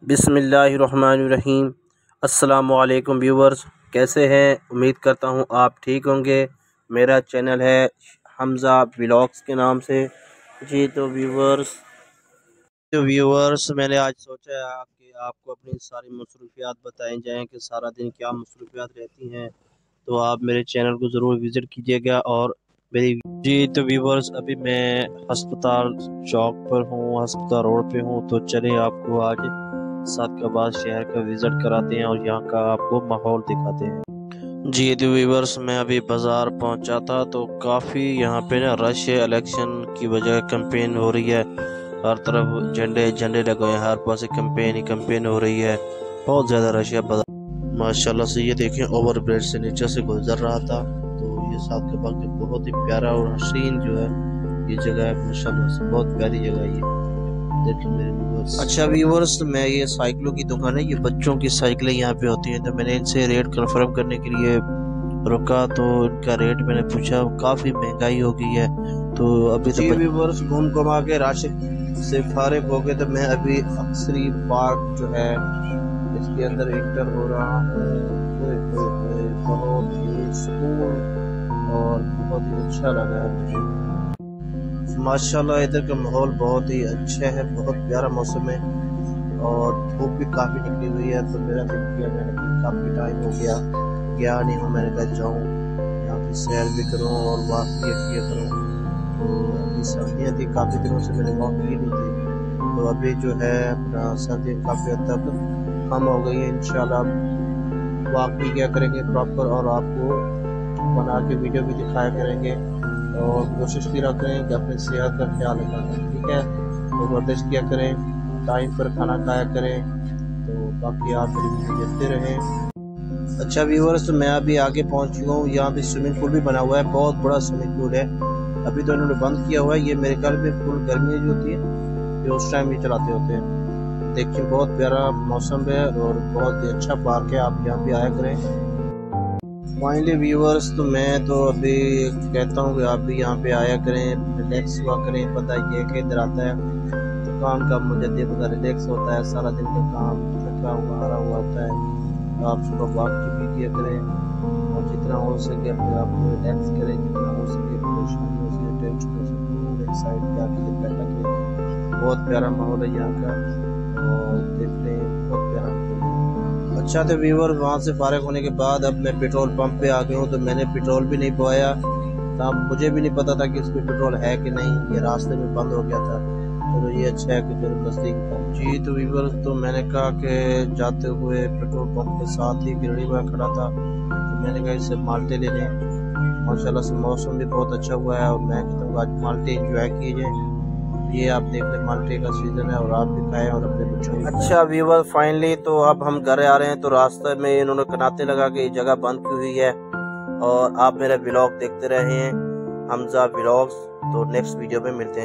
बिस्मिल्लाहिर्रहमानिर्रहीम। अस्सलामुअलैकुम व्यूवर्स, कैसे हैं? उम्मीद करता हूं आप ठीक होंगे। मेरा चैनल है हमज़ा व्लॉग्स के नाम से। जी तो व्यूवर्स मैंने आज सोचा है कि आपको अपनी सारी मसरूफियात बताई जाएं कि सारा दिन क्या मसरूफियात रहती हैं, तो आप मेरे चैनल को ज़रूर विज़िट कीजिएगा। और मेरी जी तो व्यूवर्स, अभी मैं अस्पताल चौक पर हूँ, अस्पताल रोड पे हूँ। तो चलिए आपको आज सादकाबाद शहर का विज़िट कराते हैं और यहाँ का आपको माहौल दिखाते हैं। जी तो व्यूवर्स, मैं अभी बाज़ार पहुँचा था तो काफ़ी यहाँ पे ना रश है। इलेक्शन की वजह कैंपेन हो रही है, हर तरफ झंडे झंडे लगे हैं, हर पास कैंपेन ही कैंपेन हो रही है। बहुत ज़्यादा रश है बाजार माशाल्लाह से। ये देखें, ओवर ब्रिज से नीचे से गुजर रहा था। तो ये सादकाबाद का बहुत ही प्यारा और हसीन जो है ये जगह है, माशाल्लाह से बहुत प्यारी जगह है ये। देखिए मेरे व्यूवर्स। अच्छा व्यूवर्स, मैं ये साइकिलों की दुकान है, ये बच्चों की साइकिलें यहाँ पे होती हैं। तो मैंने इनसे रेट कंफर्म करने के लिए रुका, तो इनका रेट मैंने पूछा, काफ़ी महंगाई हो गई है। तो अभी तो व्यूवर्स घूम घुमा के राशिद से फारिग हो गए, तो मैं अभी अक्सरी पार्क जो है इसके अंदर एंटर हो रहा हूँ। बहुत ही सुकून और बहुत ही अच्छा लगा है मुझे माशाल्लाह। इधर का माहौल बहुत ही अच्छा है, बहुत प्यारा मौसम है और धूप भी काफ़ी निकली हुई है। तो मेरा दिल किया, मैंने काफ़ी टाइम हो गया नहीं हूँ, मैंने कहा जाऊँ यहाँ पे सैर भी करूँ और वॉक भी किया करूँ। तो अभी सर्दियाँ थी, काफ़ी दिनों से मैंने वॉक की नहीं थी। तो अभी जो है अपना सर्दी काफ़ी हद तक कम हो गई है। इंशाल्लाह वॉक भी किया करेंगे प्रॉपर और आपको बना के वीडियो भी दिखाया करेंगे। और कोशिश किया करें कि अपनी सेहत का ख्याल रखा करें, ठीक है। तो वर्जिश किया करें, टाइम पर खाना खाया करें। तो बाकी आप मेरी वीडियो देखते रहें। अच्छा व्यूअर्स, तो मैं अभी आगे पहुंच चुका हूँ। यहाँ पे स्विमिंग पूल भी बना हुआ है, बहुत बड़ा स्विमिंग पूल है। अभी तो इन्होंने बंद किया हुआ है, ये मेरे ख्याल में फुल गर्मी जो होती है ये उस टाइम भी चलाते होते हैं। देखिए बहुत प्यारा मौसम है और बहुत ही अच्छा पार्क है, आप यहाँ पे आया करें। फाइनली व्यूअर्स, तो मैं तो अभी कहता हूँ कि आप भी यहाँ पे आया करें, रिलैक्स हुआ करें। पता ये कि इधर आता है तो काम का मुझे पता रिलैक्स होता है, सारा दिन का काम थका हुआ हारा हुआ होता है। तो आप सुबह वॉक भी किया करें और जितना हो सके अपने आप को रिलैक्स करें, जितना हो सके परेशानी हो सके टेंशन हो सके एक साइड पे आके बैठा करें। बहुत प्यारा माहौल है यहाँ का और देखते हैं बहुत प्यारा। अच्छा तो व्यूअर, वहाँ से फारिग होने के बाद अब मैं पेट्रोल पंप पे आ गया हूँ। तो मैंने पेट्रोल भी नहीं पवाया, तब मुझे भी नहीं पता था कि इसमें पेट्रोल है कि नहीं, ये रास्ते में बंद हो गया था। तो ये अच्छा है कि मेरे नज़दीक पहुँच। जी तो व्यूअर, तो मैंने कहा कि जाते हुए पेट्रोल पंप के साथ ही गिरड़ी में खड़ा था, तो मैंने कहा इससे माल्टे ले लें। माशाल्लाह से मौसम भी बहुत अच्छा हुआ है और मैं कहता हूँ आज माल्टे इंजॉय कीजिए। ये आप देख लें, माल्टे का सीजन है और आप भी खाएं और अपने बच्चों को। अच्छा व्यूअर, फाइनली तो अब हम घर आ रहे हैं। तो रास्ते में इन्होंने कनाते लगा के जगह बंद की हुई है और आप मेरा व्लॉग देखते रहे हैं, हमज़ा व्लॉग्स। तो नेक्स्ट वीडियो में मिलते हैं।